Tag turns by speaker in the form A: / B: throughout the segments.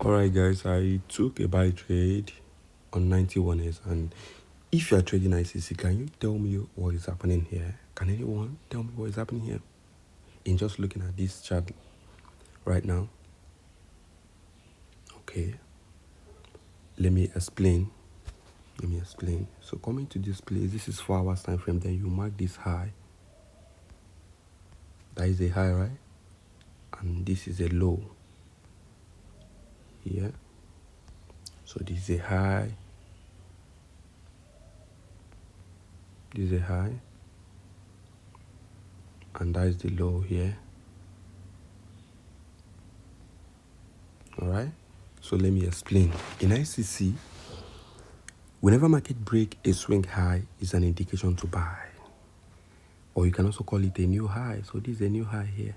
A: Alright guys, I took a buy trade on 91s, and if you are trading ICC, can you tell me what is happening here? Can anyone tell me what is happening here? In just looking at this chart right now. Okay, let me explain. So coming to this place, this is 4 hours time frame, then you mark this high. That is a high, right? And this is a low here. So this is a high. This is a high. And that is the low here. Alright, so let me explain. In ICC, whenever market break a swing high, is an indication to buy, or you can also call it a new high. So this is a new high here.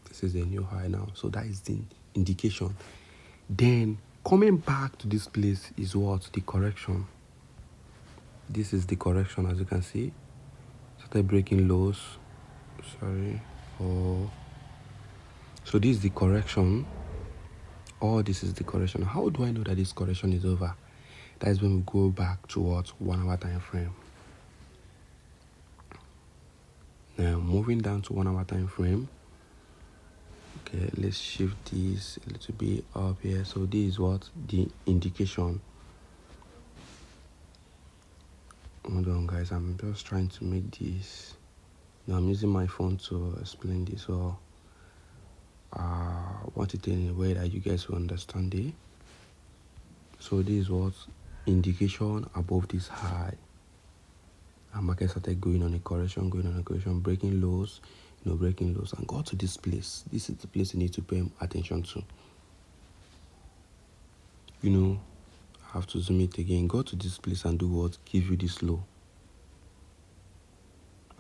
A: This is a new high now, so that is the indication. Then coming back to this place is what? The correction. This is the correction, as you can see. Started breaking lows. So this is the correction. This is the correction. How do I know that this correction is over? That is when we go back towards 1 hour time frame. Now moving down to 1 hour time frame. Okay, let's shift this a little bit up here. So this is what? The indication. Hold on guys, I'm just trying to make this. Now I'm using my phone to explain this, so I want it in a way that you guys will understand it. So this is what? Indication above this high. And market started going on a correction, breaking lows, and got to this place. This is the place you need to pay attention to. I have to zoom it again. Go to this place and do what? Give you this low.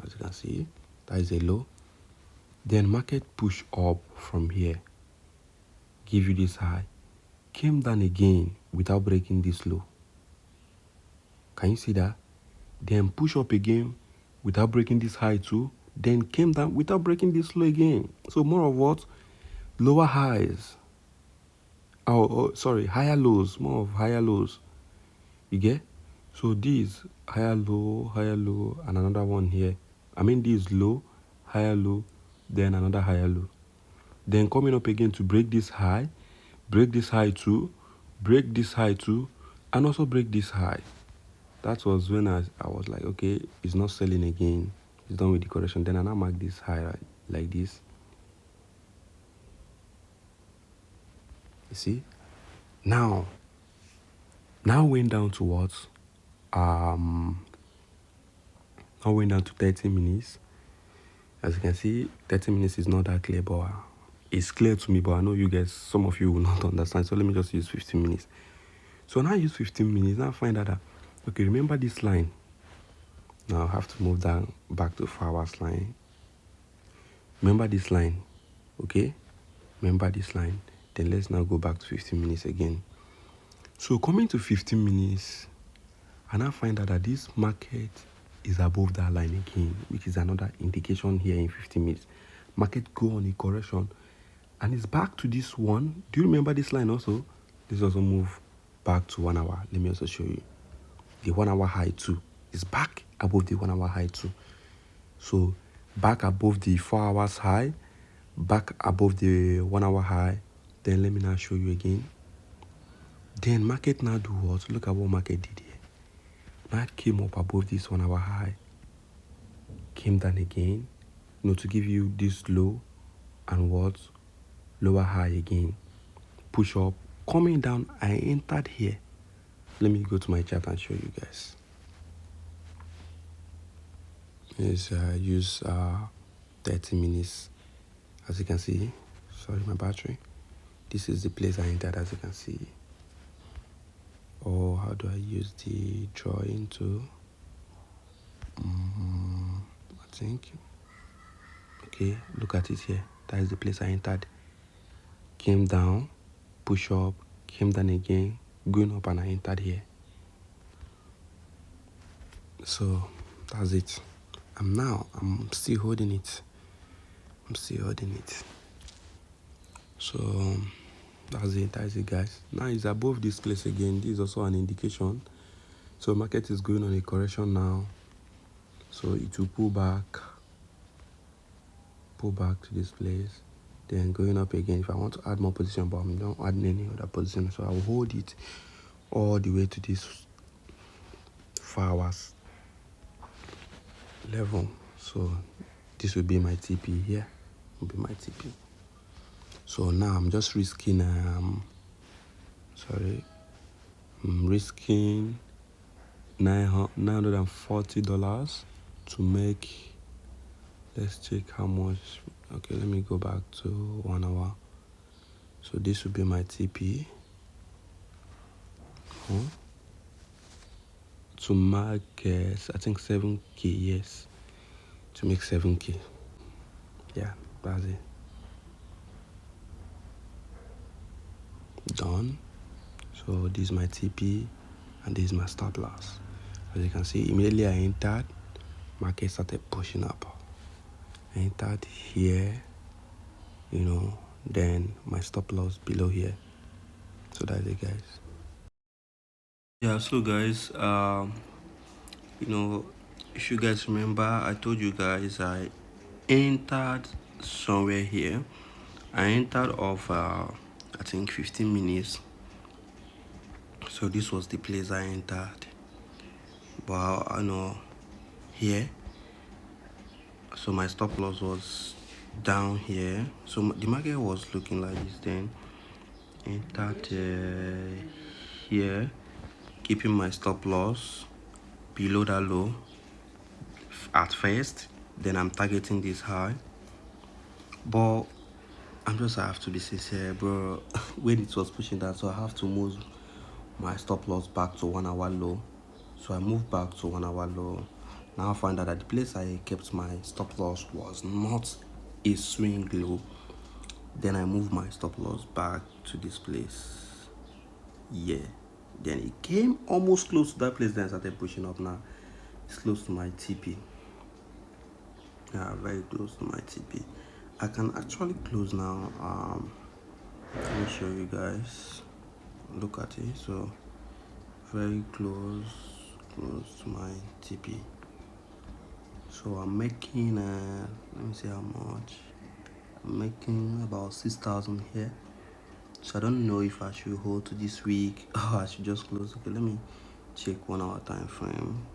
A: As you can see, that is a low. Then market push up from here. Give you this high. Came down again without breaking this low. Can you see that? Then push up again without breaking this high too. Then came down without breaking this low again. So more of what? Lower highs. Higher lows. More of higher lows. You get? So this higher low, and another one here. This low, higher low, then another higher low. Then coming up again to break this high too, break this high too, and also break this high. That was when I was like, okay, it's not selling again. It's done with the correction. Then I now mark this high, right, like this. You see? Now went down to what? Now went down to 30 minutes. As you can see, 30 minutes is not that clear, but it's clear to me, but I know you guys, some of you will not understand. So let me just use 15 minutes. So now I use 15 minutes. Now find out that, okay, remember this line. Now I have to move down back to 4 hours line. Remember this line, okay? Remember this line. Then let's now go back to 15 minutes again. So coming to 15 minutes, I now find out that this market is above that line again, which is another indication here in 15 minutes. Market go on a correction, and it's back to this one. Do you remember this line also? This also move back to 1 hour. Let me also show you. The 1 hour high too is back above the 1 hour high too. So back above the 4 hours high, back above the 1 hour high. Then let me now show you again. Then market now do what? Look at what market did here. Now came up above this 1 hour high, came down again, to give you this low and what? Lower high again. Push up, coming down, I entered here. Let me go to my chart and show you guys. Let's use 30 minutes. As you can see, sorry, my battery. This is the place I entered, as you can see. Or how do I use the drawing to? I think. Okay, look at it here. That is the place I entered. Came down, push up, came down again, going up, and I entered here. So that's it. I'm still holding it. I'm still holding it. So that's it guys. Now it's above this place again. This is also an indication. So market is going on a correction now, so it will pull back to this place, then going up again. If I want to add more position, but I'm not adding any other position, so I will hold it all the way to this 4 hours level. So this will be my TP here, will be my TP. So now I'm just risking I'm risking $940 to make, let's check how much. Okay, let me go back to 1 hour. So this will be my TP to mark I think 7k. Yes, to make 7k. Yeah, that's it. Done. So this is my TP and this is my stop loss. As you can see, immediately I entered, market started pushing up. I entered here, then my stop loss below here. So that's it, guys. Yeah, so guys, if you guys remember, I told you guys I entered somewhere here. I entered off I think 15 minutes. So this was the place I entered. But here, so my stop loss was down here. So the market was looking like this. Then entered here, keeping my stop loss below that low at first. Then I'm targeting this high, but I have to be sincere, bro. When it was pushing that, so I have to move my stop loss back to 1 hour low. So I moved back to 1 hour low. Now I find out that the place I kept my stop loss was not a swing low. Then I moved my stop loss back to this place. Yeah. Then it came almost close to that place. Then I started pushing up. Now it's close to my TP. Yeah, very close to my TP. I can actually close now. Let me show you guys. Look at it. So very close to my TP. So I'm making let me see how much. I'm making about 6,000 here. So I don't know if I should hold to this week or I should just close. Okay, let me check 1 hour time frame.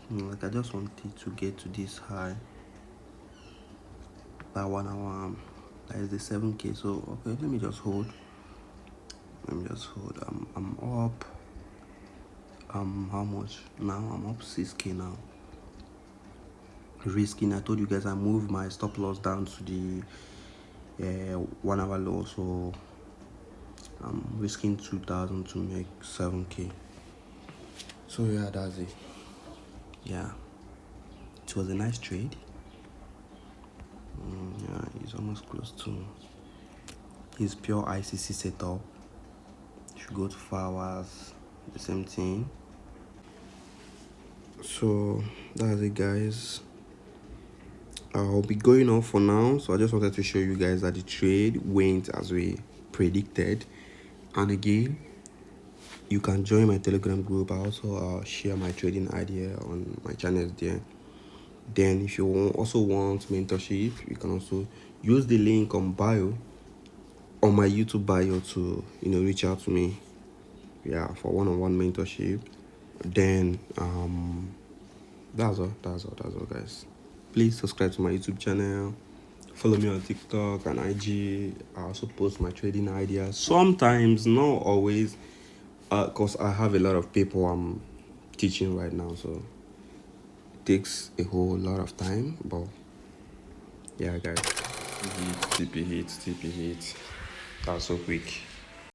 A: Like I just wanted to get to this high by 1 hour. That is the 7k. So okay, let me just hold. I'm up. How much now? I'm up 6k now. Risking. I told you guys I moved my stop loss down to the 1 hour low. So I'm risking 2,000 to make 7k. So yeah, that's it. Yeah, it was a nice trade. Yeah, it's almost close to his pure ICC setup. If you go to 4 hours, the same thing. So that's it, guys. I'll be going off for now. So I just wanted to show you guys that the trade went as we predicted. And again, you can join my Telegram group. I also share my trading idea on my channels there. Then if you also want mentorship, you can also use the link on bio, on my YouTube bio, to reach out to me, yeah, for one-on-one mentorship. Then that's all guys. Please subscribe to my YouTube channel, follow me on TikTok and IG. I also post my trading ideas sometimes, not always, because I have a lot of people I'm teaching right now, so it takes a whole lot of time. But yeah, guys, TP hit. That's so quick.